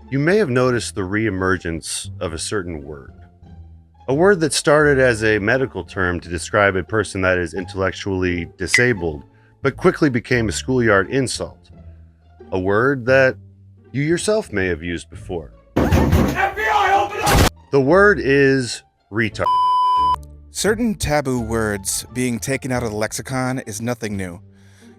You may have noticed the reemergence of a certain word. A word that started as a medical term to describe a person that is intellectually disabled, but quickly became a schoolyard insult. A word that you yourself may have used before. FBI, open up! The word is retard. Certain taboo words being taken out of the lexicon is nothing new.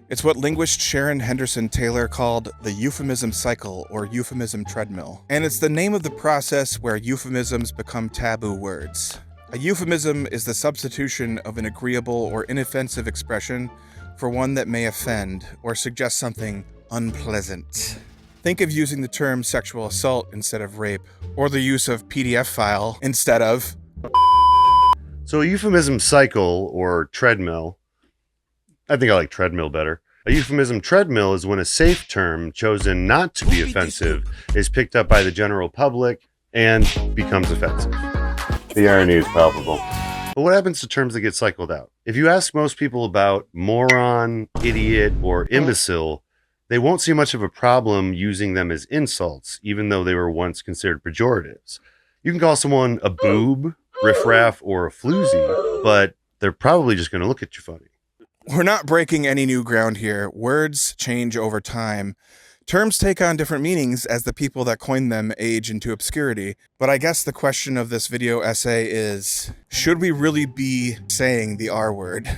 It's what linguist Sharon Henderson Taylor called the euphemism cycle or euphemism treadmill. And it's the name of the process where euphemisms become taboo words. A euphemism is the substitution of an agreeable or inoffensive expression for one that may offend or suggest something unpleasant. Think of using the term sexual assault instead of rape, or the use of PDF file instead of... So a euphemism cycle or treadmill, I think I like treadmill better. A euphemism treadmill is when a safe term chosen not to be offensive is picked up by the general public and becomes offensive. The irony is palpable. But what happens to terms that get cycled out? If you ask most people about moron, idiot, or imbecile, they won't see much of a problem using them as insults, even though they were once considered pejoratives. You can call someone a boob, riffraff, or a floozy, but they're probably just going to look at you funny. We're not breaking any new ground here. Words change over time. Terms take on different meanings as the people that coined them age into obscurity. But I guess the question of this video essay is, should we really be saying the R word?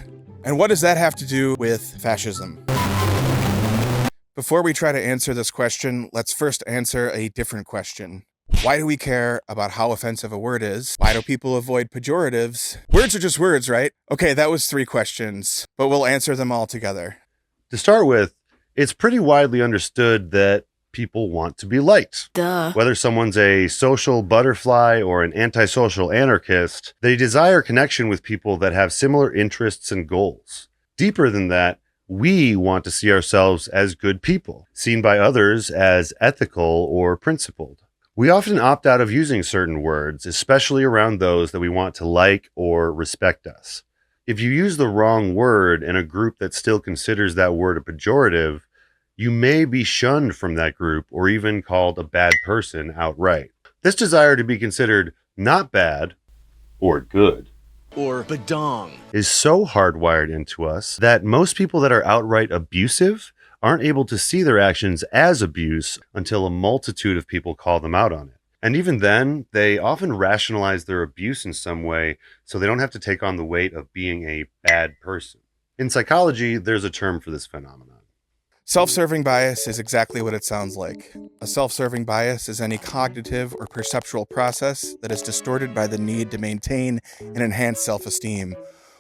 And what does that have to do with fascism? Before we try to answer this question, let's first answer a different question. Why do we care about how offensive a word is? Why do people avoid pejoratives? Words are just words, right? Okay, that was 3 questions, but we'll answer them all together. To start with, it's pretty widely understood that people want to be liked. Duh. Whether someone's a social butterfly or an antisocial anarchist, they desire connection with people that have similar interests and goals. Deeper than that, we want to see ourselves as good people, seen by others as ethical or principled. We often opt out of using certain words, especially around those that we want to like or respect us. If you use the wrong word in a group that still considers that word a pejorative, you may be shunned from that group or even called a bad person outright. This desire to be considered not bad or good or badong is so hardwired into us that most people that are outright abusive aren't able to see their actions as abuse until a multitude of people call them out on it. And even then, they often rationalize their abuse in some way so they don't have to take on the weight of being a bad person. In psychology, there's a term for this phenomenon. Self-serving bias is exactly what it sounds like. A self-serving bias is any cognitive or perceptual process that is distorted by the need to maintain and enhance self-esteem,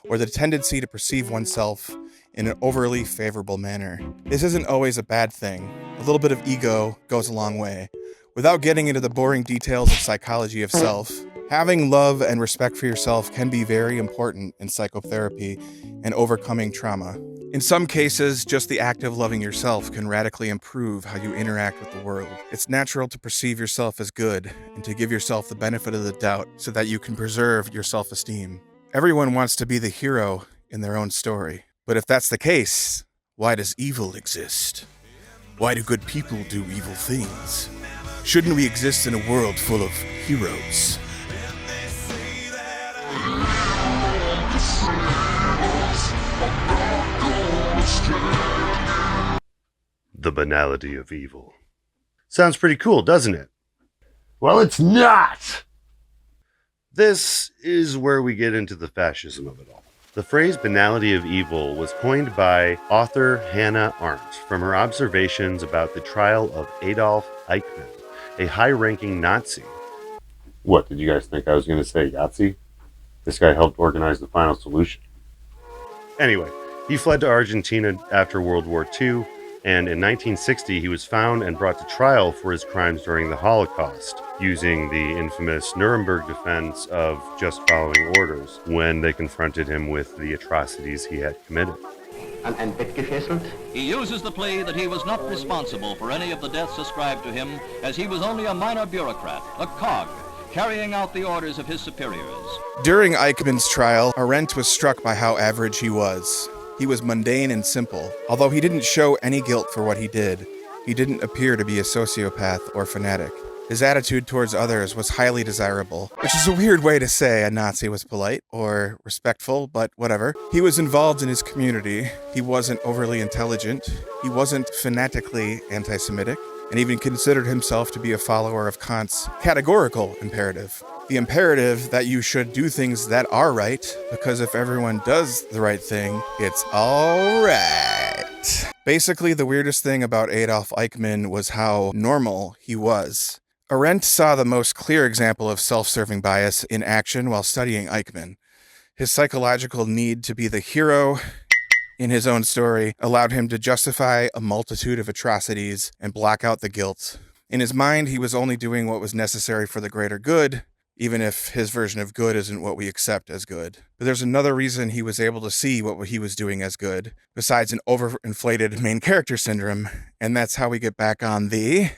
or the tendency to perceive oneself in an overly favorable manner. This isn't always a bad thing. A little bit of ego goes a long way. Without getting into the boring details of psychology of self, having love and respect for yourself can be very important in psychotherapy and overcoming trauma. In some cases, just the act of loving yourself can radically improve how you interact with the world. It's natural to perceive yourself as good and to give yourself the benefit of the doubt so that you can preserve your self-esteem. Everyone wants to be the hero in their own story. But if that's the case, why does evil exist? Why do good people do evil things? Shouldn't we exist in a world full of heroes? The banality of evil. Sounds pretty cool, doesn't it? Well, it's not! This is where we get into the fascism of it all. The phrase banality of evil was coined by author Hannah Arendt from her observations about the trial of Adolf Eichmann, a high-ranking Nazi. What, did you guys think I was going to say Yahtzee? This guy helped organize the final solution. Anyway, he fled to Argentina after World War II, and in 1960 he was found and brought to trial for his crimes during the Holocaust, using the infamous Nuremberg defense of just following orders when they confronted him with the atrocities he had committed. He uses the plea that he was not responsible for any of the deaths ascribed to him, as he was only a minor bureaucrat, a cog, carrying out the orders of his superiors. During Eichmann's trial, Arendt was struck by how average he was. He was mundane and simple. Although he didn't show any guilt for what he did, he didn't appear to be a sociopath or fanatic. His attitude towards others was highly desirable, which is a weird way to say a Nazi was polite or respectful, but whatever. He was involved in his community. He wasn't overly intelligent. He wasn't fanatically anti-Semitic, and even considered himself to be a follower of Kant's categorical imperative. The imperative that you should do things that are right, because if everyone does the right thing, it's all right. Basically, the weirdest thing about Adolf Eichmann was how normal he was. Arendt saw the most clear example of self-serving bias in action while studying Eichmann. His psychological need to be the hero in his own story allowed him to justify a multitude of atrocities and block out the guilt. In his mind, he was only doing what was necessary for the greater good, even if his version of good isn't what we accept as good. But there's another reason he was able to see what he was doing as good, besides an overinflated main character syndrome, and that's how we get back on the...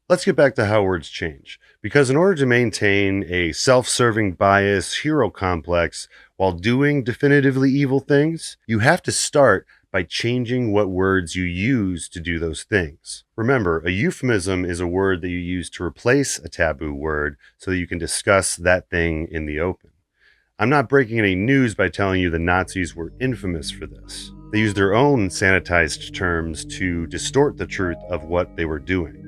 Let's get back to how words change, because in order to maintain a self-serving bias hero complex while doing definitively evil things, you have to start by changing what words you use to do those things. Remember, a euphemism is a word that you use to replace a taboo word so that you can discuss that thing in the open. I'm not breaking any news by telling you the Nazis were infamous for this. They used their own sanitized terms to distort the truth of what they were doing.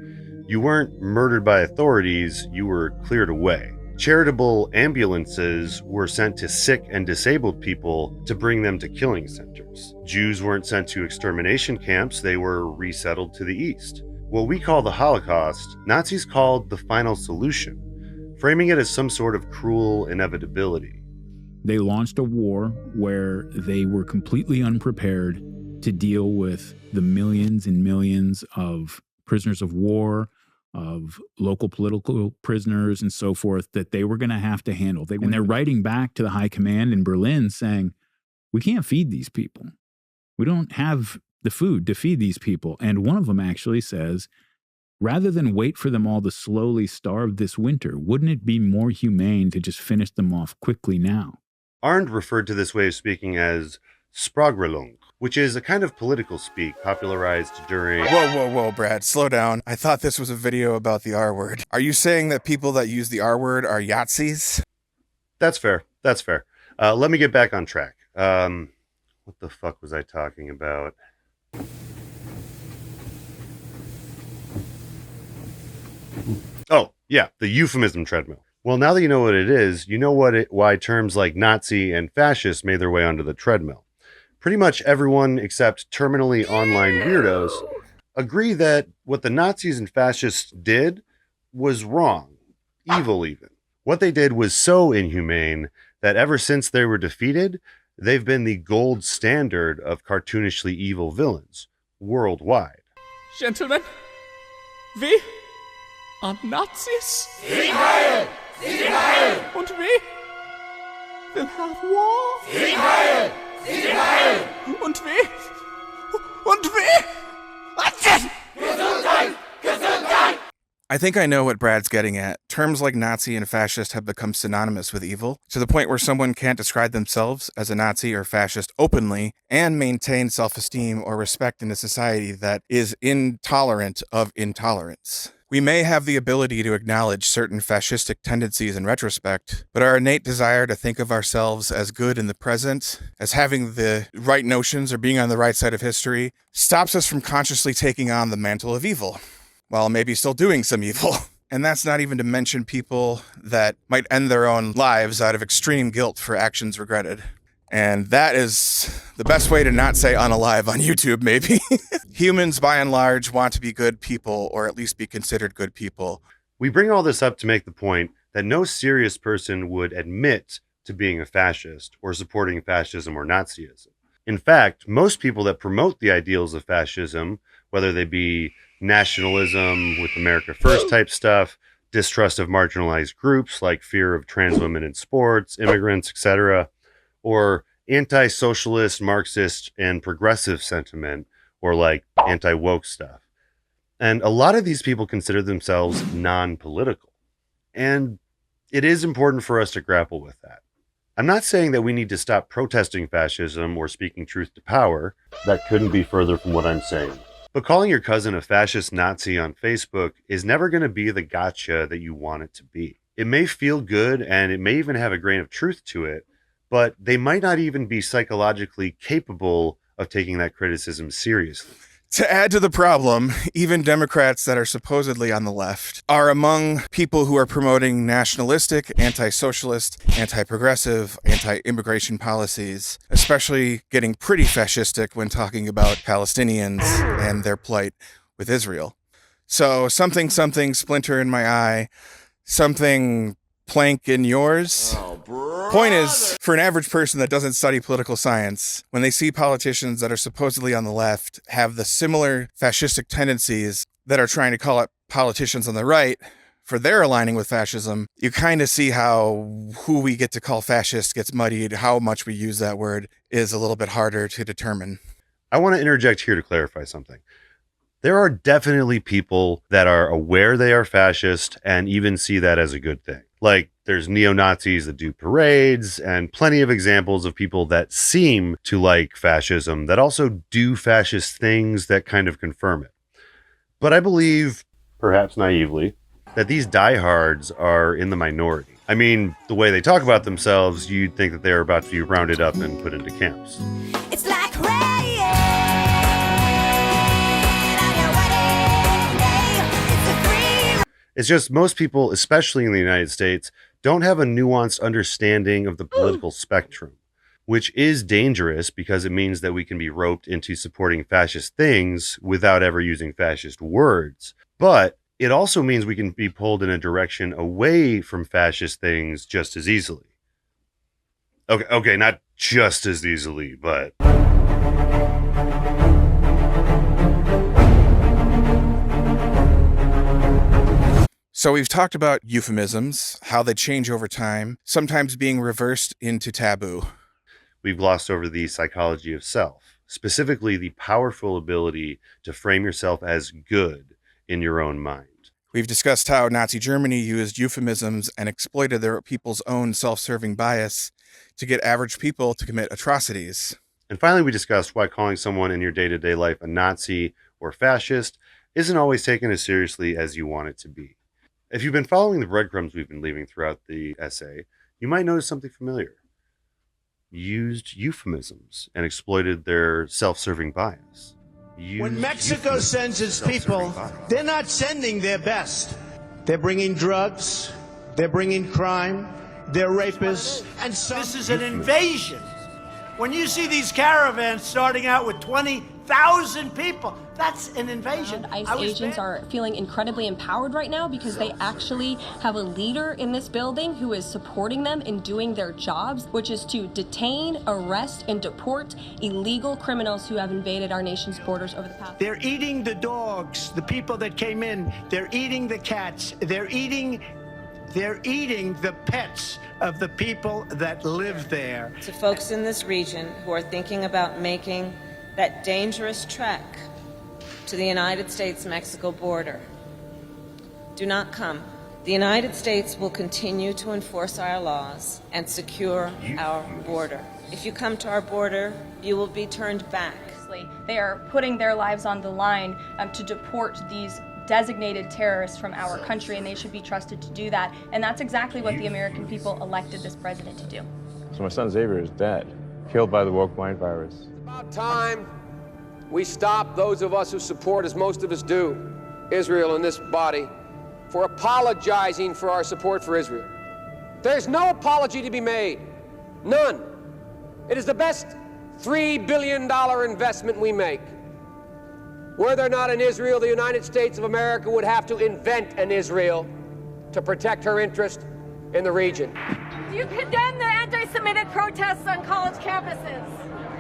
You weren't murdered by authorities, you were cleared away. Charitable ambulances were sent to sick and disabled people to bring them to killing centers. Jews weren't sent to extermination camps, they were resettled to the east. What we call the Holocaust, Nazis called the final solution, framing it as some sort of cruel inevitability. They launched a war where they were completely unprepared to deal with the millions and millions of prisoners of war, of local political prisoners and so forth that they were going to have to handle. And they're writing back to the high command in Berlin saying, we can't feed these people. We don't have the food to feed these people. And one of them actually says, rather than wait for them all to slowly starve this winter, wouldn't it be more humane to just finish them off quickly now? Arndt referred to this way of speaking as Spragrelung, which is a kind of political speak popularized during... Whoa, Brad, slow down. I thought this was a video about the R word. Are you saying that people that use the R word are Yahtzees? That's fair. Let me get back on track. What the fuck was I talking about? Oh, yeah, the euphemism treadmill. Well, now that you know what it is, you know why terms like Nazi and fascist made their way onto the treadmill. Pretty much everyone except terminally online weirdos agree that what the Nazis and fascists did was wrong, evil even. What they did was so inhumane that ever since they were defeated, they've been the gold standard of cartoonishly evil villains worldwide. Gentlemen, we are Nazis. Sieg Heil! Sieg Heil! Und we will have war. Sieg Heil! Sieg Heil! Und we. Gesundheit! Gesundheit! I think I know what Brad's getting at. Terms like Nazi and fascist have become synonymous with evil, to the point where someone can't describe themselves as a Nazi or fascist openly and maintain self-esteem or respect in a society that is intolerant of intolerance. We may have the ability to acknowledge certain fascistic tendencies in retrospect, but our innate desire to think of ourselves as good in the present, as having the right notions or being on the right side of history, stops us from consciously taking on the mantle of evil, while maybe still doing some evil. And that's not even to mention people that might end their own lives out of extreme guilt for actions regretted. And that is the best way to not say unalive on YouTube, maybe. Humans, by and large, want to be good people, or at least be considered good people. We bring all this up to make the point that no serious person would admit to being a fascist or supporting fascism or Nazism. In fact, most people that promote the ideals of fascism, whether they be nationalism with America First type stuff, distrust of marginalized groups like fear of trans women in sports, immigrants, etc., or anti-socialist, Marxist, and progressive sentiment, or like anti-woke stuff. And a lot of these people consider themselves non-political. And it is important for us to grapple with that. I'm not saying that we need to stop protesting fascism or speaking truth to power. That couldn't be further from what I'm saying. But calling your cousin a fascist Nazi on Facebook is never going to be the gotcha that you want it to be. It may feel good and it may even have a grain of truth to it, but they might not even be psychologically capable of taking that criticism seriously. To add to the problem, even Democrats that are supposedly on the left are among people who are promoting nationalistic, anti-socialist, anti-progressive, anti-immigration policies, especially getting pretty fascistic when talking about Palestinians and their plight with Israel. So something splinter in my eye, something plank in yours. Point is, for an average person that doesn't study political science, when they see politicians that are supposedly on the left have the similar fascistic tendencies that are trying to call out politicians on the right for their aligning with fascism, you kind of see how who we get to call fascist gets muddied. How much we use that word is a little bit harder to determine. I want to interject here to clarify something. There are definitely people that are aware they are fascist and even see that as a good thing. Like, there's neo-Nazis that do parades and plenty of examples of people that seem to like fascism that also do fascist things that kind of confirm it. But I believe, perhaps naively, that these diehards are in the minority. I mean, the way they talk about themselves, you'd think that they're about to be rounded up and put into camps. It's like rain on your wedding day. It's a free. It's just most people, especially in the United States, don't have a nuanced understanding of the political spectrum, which is dangerous because it means that we can be roped into supporting fascist things without ever using fascist words. But it also means we can be pulled in a direction away from fascist things just as easily. Okay, not just as easily, but... So we've talked about euphemisms, how they change over time, sometimes being reversed into taboo. We've glossed over the psychology of self, specifically the powerful ability to frame yourself as good in your own mind. We've discussed how Nazi Germany used euphemisms and exploited their people's own self-serving bias to get average people to commit atrocities. And finally, we discussed why calling someone in your day-to-day life a Nazi or fascist isn't always taken as seriously as you want it to be. If you've been following the breadcrumbs we've been leaving throughout the essay, you might notice something familiar. Used euphemisms and exploited their self-serving bias. When Mexico sends its people, they're not sending their best. They're bringing drugs, they're bringing crime, they're rapists, and this is an invasion. When you see these caravans starting out with 20,000 people, that's an invasion. ICE agents are feeling incredibly empowered right now because they actually have a leader in this building who is supporting them in doing their jobs, which is to detain, arrest, and deport illegal criminals who have invaded our nation's borders over the past. They're eating the dogs, the people that came in. They're eating the cats. They're eating the pets of the people that live there. To folks in this region who are thinking about making that dangerous trek to the United States-Mexico border, do not come. The United States will continue to enforce our laws and secure our border. If you come to our border, you will be turned back. They are putting their lives on the line to deport these designated terrorists from our country, and they should be trusted to do that. And that's exactly what the American people elected this president to do. So my son Xavier is dead, killed by the woke mind virus. It's about time we stop, those of us who support, as most of us do, Israel in this body, for apologizing for our support for Israel. There's no apology to be made. None. It is the best $3 billion investment we make. Were there not an Israel, the United States of America would have to invent an Israel to protect her interest in the region. Do you condemn the anti-Semitic protests on college campuses?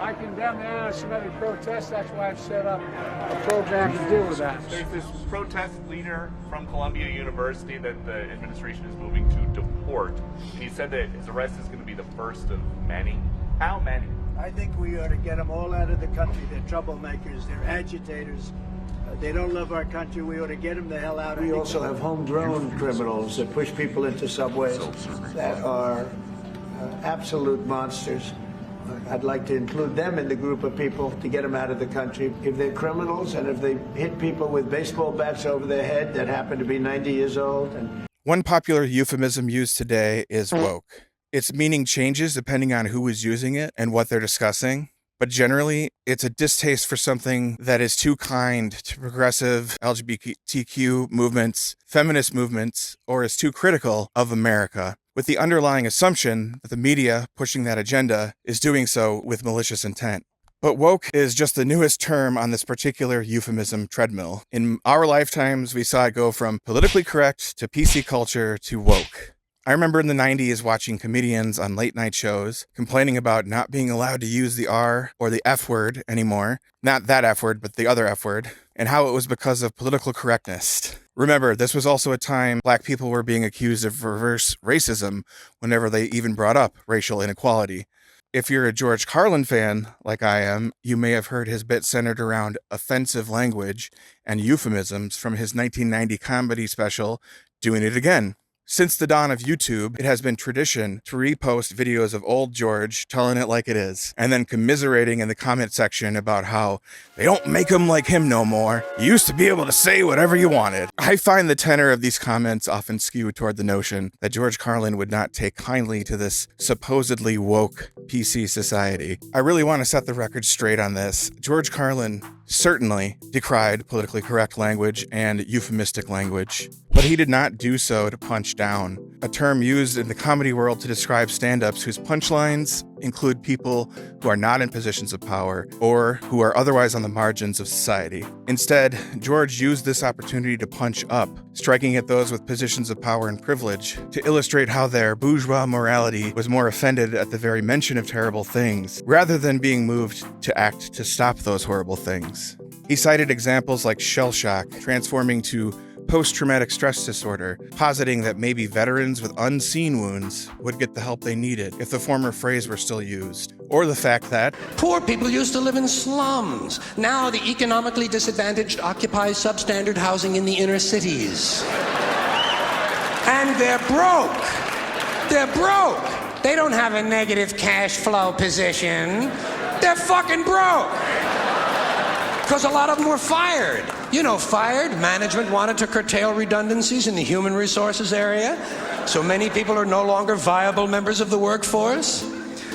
I condemn the anti-Semitic protests. That's why I've set up a program to deal with that. There's this protest leader from Columbia University that the administration is moving to deport. And he said that his arrest is going to be the first of many. How many? I think we ought to get them all out of the country. They're troublemakers, they're agitators. They don't love our country. We ought to get them the hell out. We also have homegrown criminals that push people into subways that are absolute monsters. I'd like to include them in the group of people to get them out of the country. If they're criminals and if they hit people with baseball bats over their head that happen to be 90 years old. One popular euphemism used today is woke. Its meaning changes depending on who is using it and what they're discussing. But generally, it's a distaste for something that is too kind to progressive LGBTQ movements, feminist movements, or is too critical of America, with the underlying assumption that the media pushing that agenda is doing so with malicious intent. But woke is just the newest term on this particular euphemism treadmill. In our lifetimes, we saw it go from politically correct to PC culture to woke. I remember in the 90s watching comedians on late night shows complaining about not being allowed to use the R or the F word anymore. Not that F word, but the other F word, and how it was because of political correctness. Remember, this was also a time Black people were being accused of reverse racism whenever they even brought up racial inequality. If you're a George Carlin fan, like I am, you may have heard his bit centered around offensive language and euphemisms from his 1990 comedy special, Doing It Again. Since the dawn of YouTube, it has been tradition to repost videos of old George telling it like it is, and then commiserating in the comment section about how they don't make him like him no more. You used to be able to say whatever you wanted. I find the tenor of these comments often skewed toward the notion that George Carlin would not take kindly to this supposedly woke PC society. I really want to set the record straight on this. George Carlin certainly decried politically correct language and euphemistic language, but he did not do so to punch down, a term used in the comedy world to describe stand-ups whose punchlines include people who are not in positions of power or who are otherwise on the margins of society. Instead, George used this opportunity to punch up, striking at those with positions of power and privilege to illustrate how their bourgeois morality was more offended at the very mention of terrible things, rather than being moved to act to stop those horrible things. He cited examples like shell shock transforming to post-traumatic stress disorder, positing that maybe veterans with unseen wounds would get the help they needed if the former phrase were still used. Or the fact that poor people used to live in slums. Now the economically disadvantaged occupy substandard housing in the inner cities. And they're broke. They're broke. They don't have a negative cash flow position. They're fucking broke. Because a lot of them were fired. You know, fired. Management wanted to curtail redundancies in the human resources area, so many people are no longer viable members of the workforce.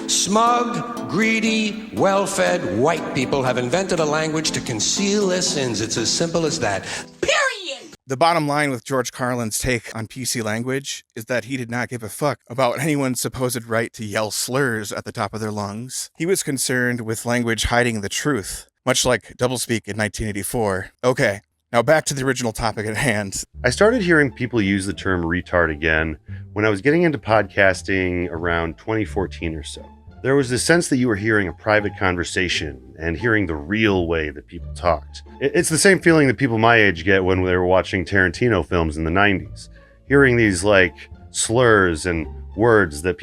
Smug, greedy, well-fed white people have invented a language to conceal their sins. It's as simple as that. Period! The bottom line with George Carlin's take on PC language is that he did not give a fuck about anyone's supposed right to yell slurs at the top of their lungs. He was concerned with language hiding the truth, much like doublespeak in 1984. Okay, now back to the original topic at hand. I started hearing people use the term retard again when I was getting into podcasting around 2014 or so. There was this sense that you were hearing a private conversation and hearing the real way that people talked. It's the same feeling that people my age get when they were watching Tarantino films in the 90s. Hearing these like slurs and words that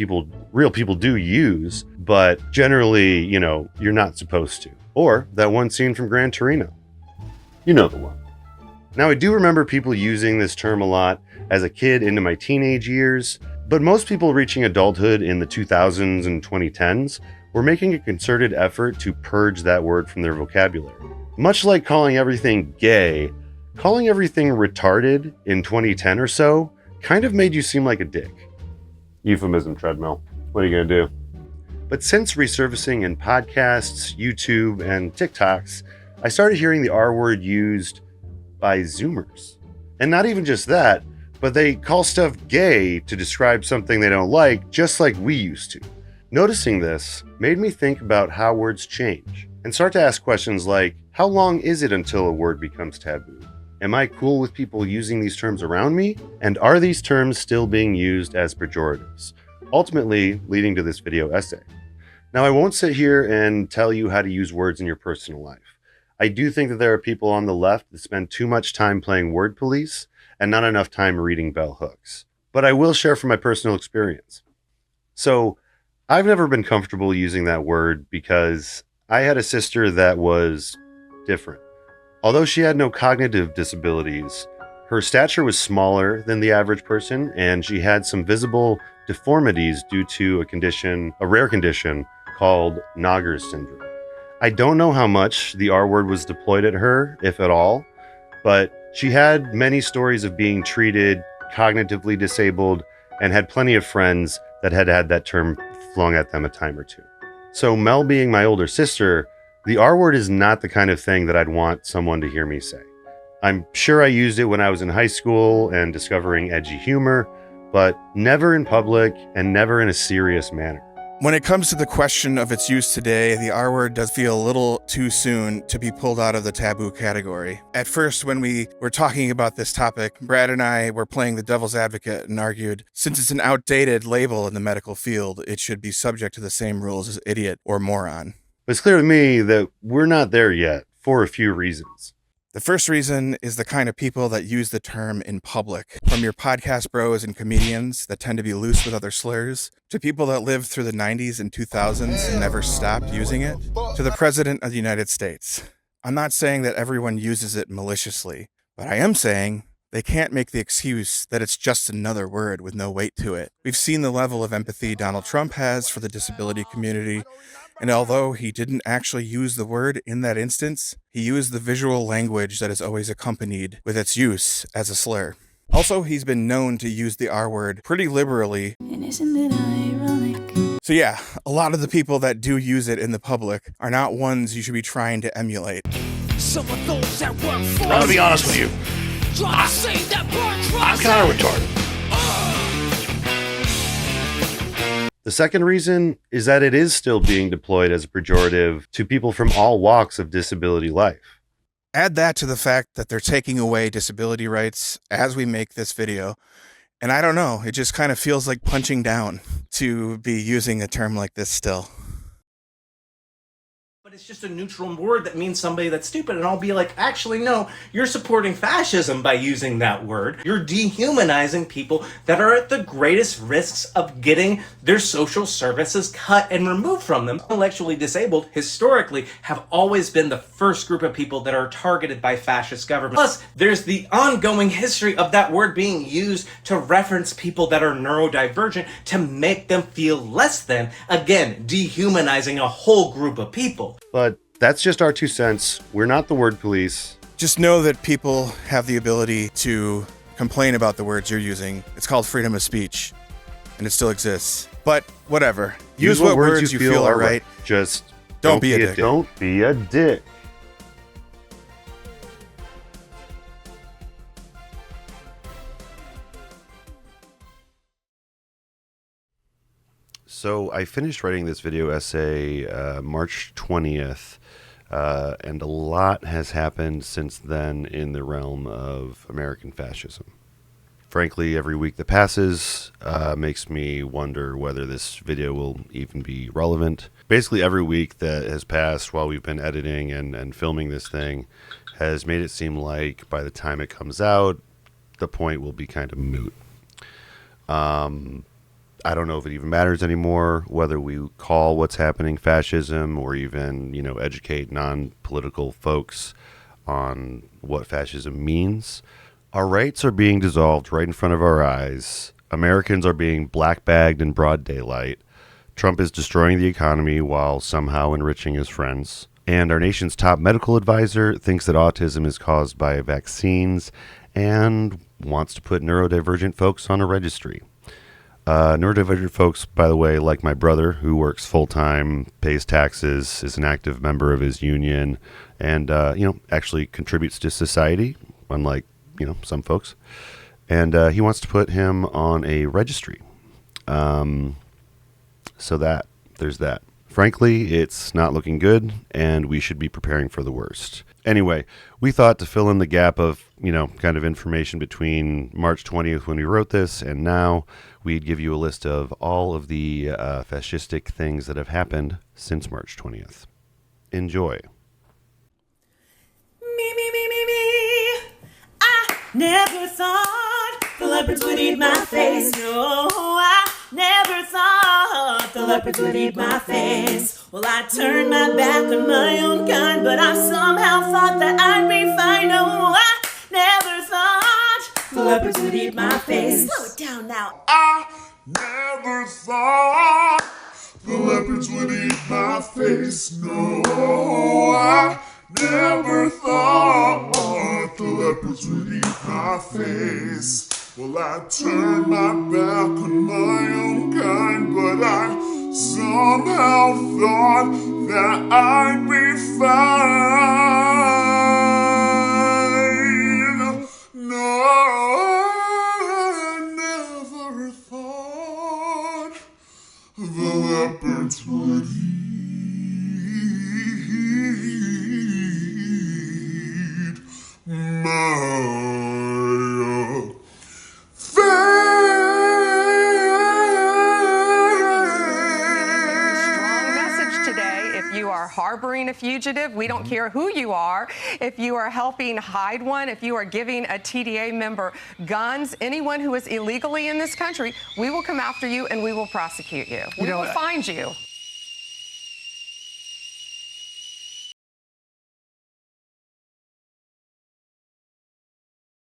real people do use, but generally, you're not supposed to. Or that one scene from Gran Torino. You know the one. Now, I do remember people using this term a lot as a kid into my teenage years, but most people reaching adulthood in the 2000s and 2010s were making a concerted effort to purge that word from their vocabulary. Much like calling everything gay, calling everything retarded in 2010 or so kind of made you seem like a dick. Euphemism treadmill. What are you gonna do? But since resurfacing in podcasts, YouTube, and TikToks, I started hearing the R word used by Zoomers. And not even just that, but they call stuff gay to describe something they don't like, just like we used to. Noticing this made me think about how words change and start to ask questions like, how long is it until a word becomes taboo? Am I cool with people using these terms around me? And are these terms still being used as pejoratives? Ultimately leading to this video essay. Now, I won't sit here and tell you how to use words in your personal life. I do think that there are people on the left that spend too much time playing word police and not enough time reading bell hooks. But I will share from my personal experience. So, I've never been comfortable using that word because I had a sister that was different. Although she had no cognitive disabilities, her stature was smaller than the average person, and she had some visible deformities due to a rare condition called Nager's syndrome. I don't know how much the R word was deployed at her, if at all, but she had many stories of being treated cognitively disabled and had plenty of friends that had had that term flung at them a time or two. So Mel being my older sister, the R word is not the kind of thing that I'd want someone to hear me say. I'm sure I used it when I was in high school and discovering edgy humor, but never in public and never in a serious manner. When it comes to the question of its use today, the R word does feel a little too soon to be pulled out of the taboo category. At first, when we were talking about this topic, Brad and I were playing the devil's advocate and argued, since it's an outdated label in the medical field, it should be subject to the same rules as idiot or moron. But it's clear to me that we're not there yet for a few reasons. The first reason is the kind of people that use the term in public. From your podcast bros and comedians that tend to be loose with other slurs, to people that lived through the 90s and 2000s and never stopped using it, to the President of the United States. I'm not saying that everyone uses it maliciously, but I am saying they can't make the excuse that it's just another word with no weight to it. We've seen the level of empathy Donald Trump has for the disability community, and although he didn't actually use the word in that instance, he used the visual language that is always accompanied with its use as a slur. Also, he's been known to use the R word pretty liberally. And isn't it ironic? So yeah, a lot of the people that do use it in the public are not ones you should be trying to emulate. Some of those that work for I'm gonna be honest with you. I'm kind of retarded. The second reason is that it is still being deployed as a pejorative to people from all walks of disability life. Add that to the fact that they're taking away disability rights as we make this video, and I don't know, it just kind of feels like punching down to be using a term like this still. But it's just a neutral word that means somebody that's stupid, and I'll be like, actually, no, you're supporting fascism by using that word. You're dehumanizing people that are at the greatest risks of getting their social services cut and removed from them. Intellectually disabled, historically, have always been the first group of people that are targeted by fascist governments. Plus, there's the ongoing history of that word being used to reference people that are neurodivergent to make them feel less than, again, dehumanizing a whole group of people. But that's just our 2 cents. We're not the word police. Just know that people have the ability to complain about the words you're using. It's called freedom of speech, and it still exists. But whatever. Use what words you feel are right. Just don't be a dick. Don't be a dick. So I finished writing this video essay March 20th, and a lot has happened since then in the realm of American fascism. Frankly, every week that passes makes me wonder whether this video will even be relevant. Basically, every week that has passed while we've been editing and filming this thing has made it seem like by the time it comes out, the point will be kind of moot. I don't know if it even matters anymore, whether we call what's happening fascism or even, educate non-political folks on what fascism means. Our rights are being dissolved right in front of our eyes. Americans are being black-bagged in broad daylight. Trump is destroying the economy while somehow enriching his friends. And our nation's top medical advisor thinks that autism is caused by vaccines and wants to put neurodivergent folks on a registry. Neurodivergent folks, by the way, like my brother, who works full-time, pays taxes, is an active member of his union, and, actually contributes to society, unlike, some folks. And he wants to put him on a registry. So there's that. Frankly, it's not looking good, and we should be preparing for the worst. Anyway, we thought to fill in the gap of, kind of information between March 20th when we wrote this and now, we'd give you a list of all of the fascistic things that have happened since March 20th. Enjoy. Me. I never thought the leopards would eat my face. No, I never thought the leopards would eat my face. Well, I turned my back on my own kind, but I somehow thought that I'd be fine. No, I never thought the leopards would eat my face. Slow it down now. I never thought the leopards leopards would eat my face. No, I never thought the leopards would eat my face. Well, I turned my back on my own kind, but I somehow thought that I'd be fine. No, I never thought the leopards would eat my If you are harboring a fugitive, we don't care who you are. If you are helping hide one, if you are giving a TDA member guns, anyone who is illegally in this country, we will come after you and we will prosecute you. We will find you.